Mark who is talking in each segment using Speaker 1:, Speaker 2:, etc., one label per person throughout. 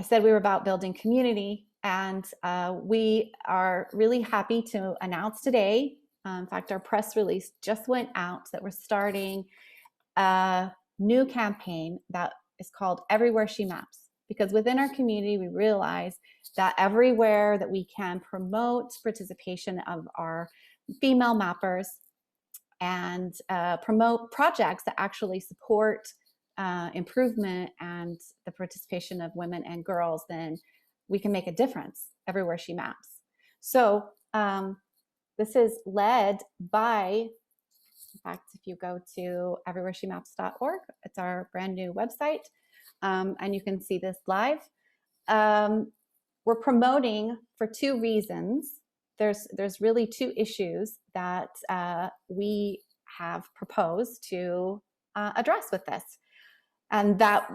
Speaker 1: said we were about building community, and we are really happy to announce today, in fact, our press release just went out, that we're starting a new campaign that is called Everywhere She Maps. Because within our community, we realize that everywhere that we can promote participation of our female mappers and promote projects that actually support improvement and the participation of women and girls, then we can make a difference everywhere she maps. So this is led by, in fact, if you go to everywhereshemaps.org, it's our brand new website, and you can see this live. We're promoting for two reasons. There's really two issues that we have proposed to address with this. And that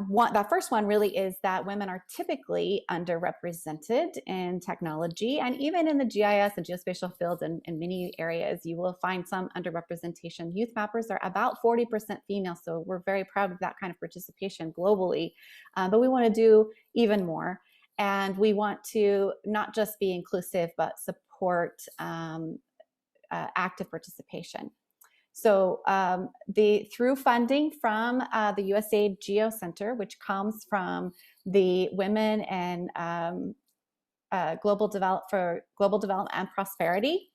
Speaker 1: first one really is that women are typically underrepresented in technology, and even in the GIS and geospatial fields in many areas, you will find some underrepresentation. YouthMappers are about 40% female, so we're very proud of that kind of participation globally, but we want to do even more. And we want to not just be inclusive, but support active participation. So through funding from the USAID Geo Center, which comes from the Women and Global Development and Prosperity,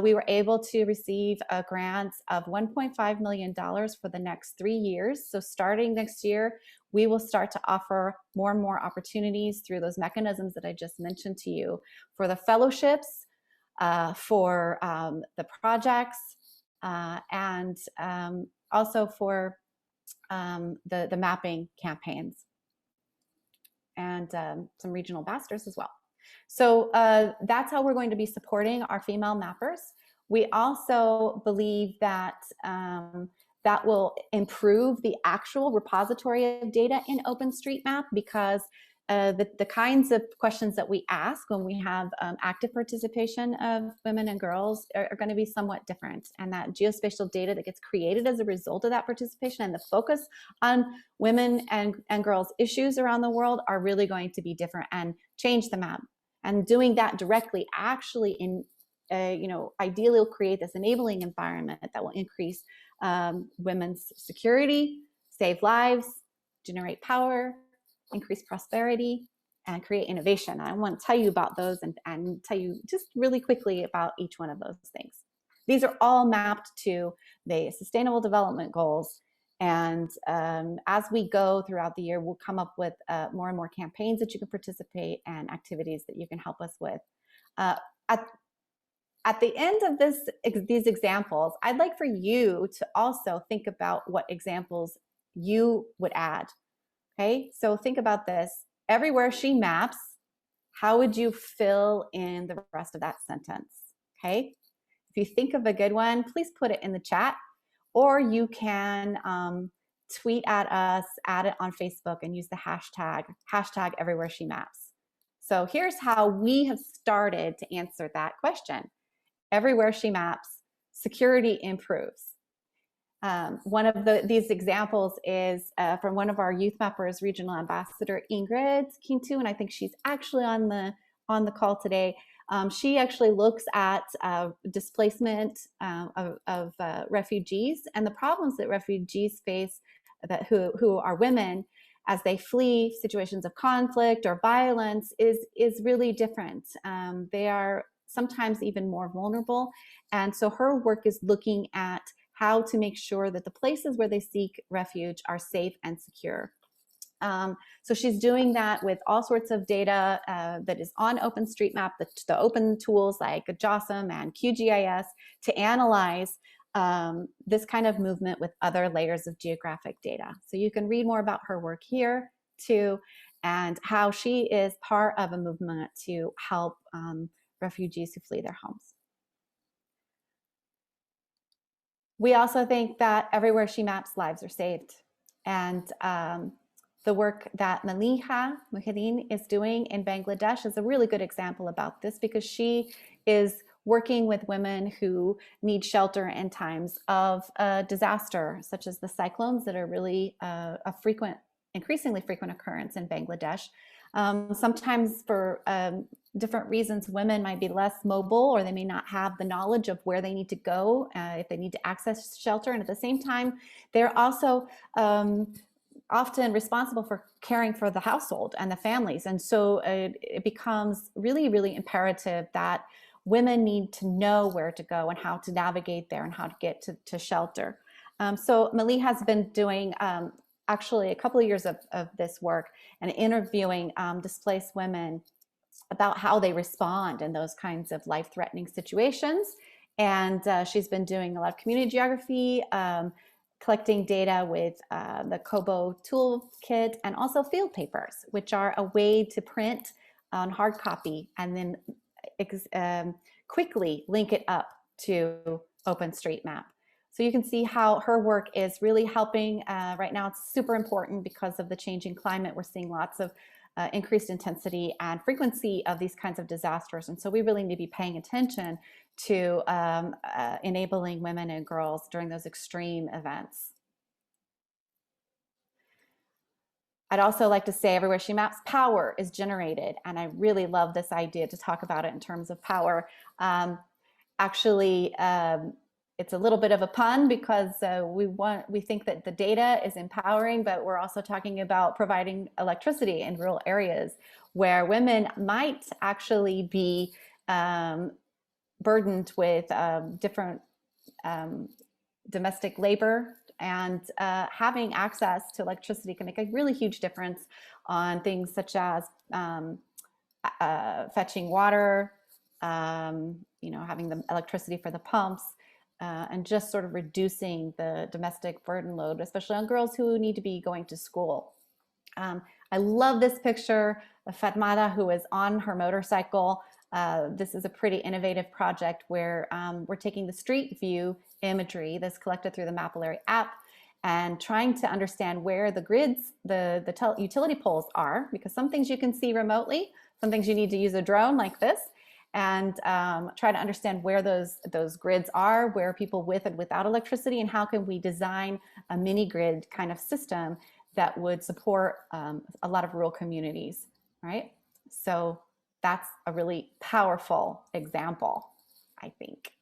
Speaker 1: we were able to receive grants of $1.5 million for the next 3 years. So starting next year, we will start to offer more and more opportunities through those mechanisms that I just mentioned to you, for the fellowships, for the projects, and also for the mapping campaigns, and some regional ambassadors as well. So that's how we're going to be supporting our female mappers. We also believe that that will improve the actual repository of data in OpenStreetMap, because the kinds of questions that we ask when we have active participation of women and girls are going to be somewhat different, and that geospatial data that gets created as a result of that participation and the focus on women and girls issues around the world are really going to be different and change the map. And doing that directly actually ideally will create this enabling environment that will increase women's security, save lives, generate power, increase prosperity, and create innovation. I want to tell you about those and tell you just really quickly about each one of those things. These are all mapped to the Sustainable Development Goals. And as we go throughout the year, we'll come up with more and more campaigns that you can participate and activities that you can help us with. At the end of these examples, I'd like for you to also think about what examples you would add. Okay, so think about this. Everywhere she maps, how would you fill in the rest of that sentence? Okay, if you think of a good one, please put it in the chat, or you can tweet at us, add it on Facebook, and use the hashtag everywhere she maps. So here's how we have started to answer that question. Everywhere she maps, security improves. One of these examples is from one of our YouthMappers regional ambassador, Ingrid Kintu, and I think she's actually on the call today. She actually looks at displacement of refugees and the problems that refugees face, who are women, as they flee situations of conflict or violence is really different. They are sometimes even more vulnerable, and so her work is looking at how to make sure that the places where they seek refuge are safe and secure. So she's doing that with all sorts of data that is on OpenStreetMap, the open tools like JOSM and QGIS, to analyze this kind of movement with other layers of geographic data. So you can read more about her work here too, and how she is part of a movement to help refugees who flee their homes. We also think that everywhere she maps, lives are saved. And the work that Maliha Muhyiddin is doing in Bangladesh is a really good example about this, because she is working with women who need shelter in times of disaster, such as the cyclones that are really a frequent increasingly frequent occurrence in Bangladesh. Sometimes for different reasons, women might be less mobile, or they may not have the knowledge of where they need to go if they need to access shelter. And at the same time, they're also often responsible for caring for the household and the families. And so it becomes really, really imperative that women need to know where to go and how to navigate there and how to get to shelter. So Mali has been doing actually a couple of years of this work and interviewing displaced women about how they respond in those kinds of life-threatening situations. And she's been doing a lot of community geography, collecting data with the Kobo toolkit, and also field papers, which are a way to print on hard copy and then quickly link it up to OpenStreetMap. So you can see how her work is really helping. Right now it's super important because of the changing climate. We're seeing lots of increased intensity and frequency of these kinds of disasters. And so we really need to be paying attention to enabling women and girls during those extreme events. I'd also like to say everywhere she maps, power is generated. And I really love this idea to talk about it in terms of power. Actually, it's a little bit of a pun because we think that the data is empowering, but we're also talking about providing electricity in rural areas where women might actually be burdened with different domestic labor, and having access to electricity can make a really huge difference on things such as fetching water, having the electricity for the pumps, and just sort of reducing the domestic burden load, especially on girls who need to be going to school. I love this picture of Fatmata, who is on her motorcycle. This is a pretty innovative project where we're taking the street view imagery that's collected through the Mapillary app and trying to understand where the grids, the utility poles are, because some things you can see remotely, some things you need to use a drone like this, and try to understand where those grids are, where people with and without electricity, and how can we design a mini grid kind of system that would support a lot of rural communities, right? So that's a really powerful example, I think.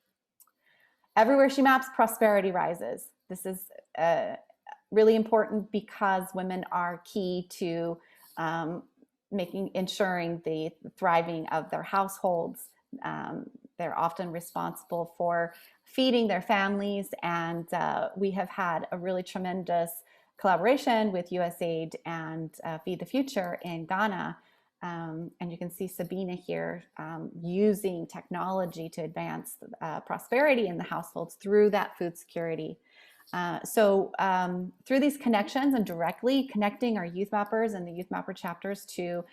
Speaker 1: Everywhere she maps, prosperity rises. This is really important because women are key to ensuring the thriving of their households. They're often responsible for feeding their families, and we have had a really tremendous collaboration with USAID and Feed the Future in Ghana. And you can see Sabina here using technology to advance prosperity in the households through that food security. So through these connections and directly connecting our YouthMappers and the YouthMapper chapters to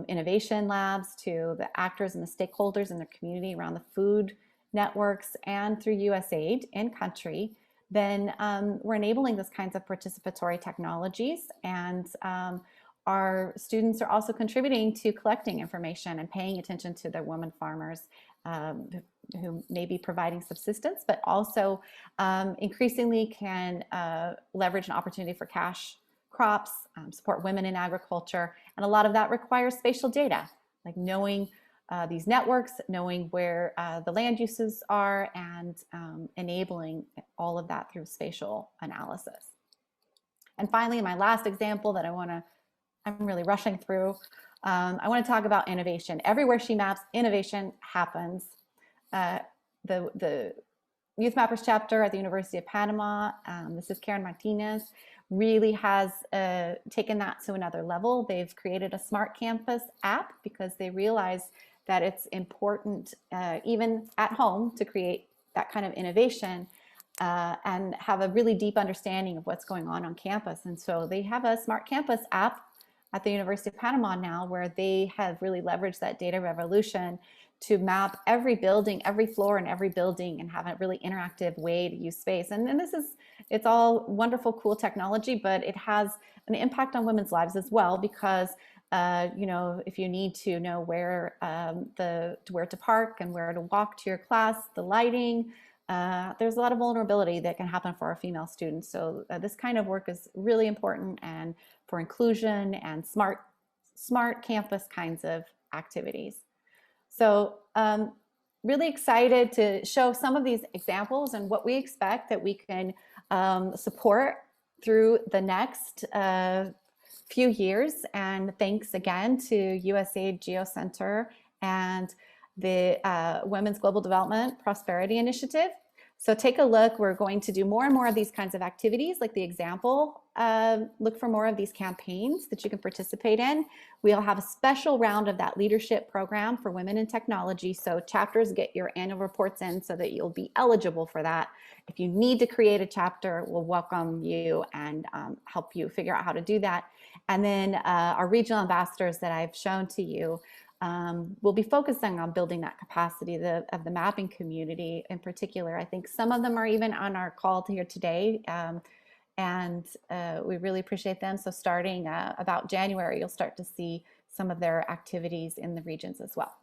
Speaker 1: innovation labs, to the actors and the stakeholders in their community around the food networks, and through USAID in country, then we're enabling those kinds of participatory technologies. And our students are also contributing to collecting information and paying attention to their women farmers who may be providing subsistence, but also increasingly can leverage an opportunity for cash crops, support women in agriculture. And a lot of that requires spatial data, like knowing these networks, knowing where the land uses are, and enabling all of that through spatial analysis. And finally, my last example that I'm really rushing through, I want to talk about innovation. Everywhere she maps, innovation happens. The YouthMappers chapter at the University of Panama, this is Karen Martinez, really has taken that to another level. They've created a smart campus app because they realize that it's important, even at home, to create that kind of innovation and have a really deep understanding of what's going on campus. And so they have a smart campus app at the University of Panama now, where they have really leveraged that data revolution to map every building, every floor in every building, and have a really interactive way to use space. And then it's all wonderful, cool technology, but it has an impact on women's lives as well, because if you need to know where to park and where to walk to your class, the lighting, there's a lot of vulnerability that can happen for our female students. So this kind of work is really important and for inclusion and smart campus kinds of activities. So really excited to show some of these examples and what we expect that we can support through the next few years. And thanks again to USAID GeoCenter and the Women's Global Development Prosperity Initiative. So take a look. We're going to do more and more of these kinds of activities, like the example. Look for more of these campaigns that you can participate in. We'll have a special round of that leadership program for women in technology. So chapters get your annual reports in so that you'll be eligible for that. If you need to create a chapter, we'll welcome you and help you figure out how to do that. And then our regional ambassadors that I've shown to you we'll be focusing on building that capacity of the mapping community in particular. I think some of them are even on our call here today, and we really appreciate them. So starting about January, you'll start to see some of their activities in the regions as well.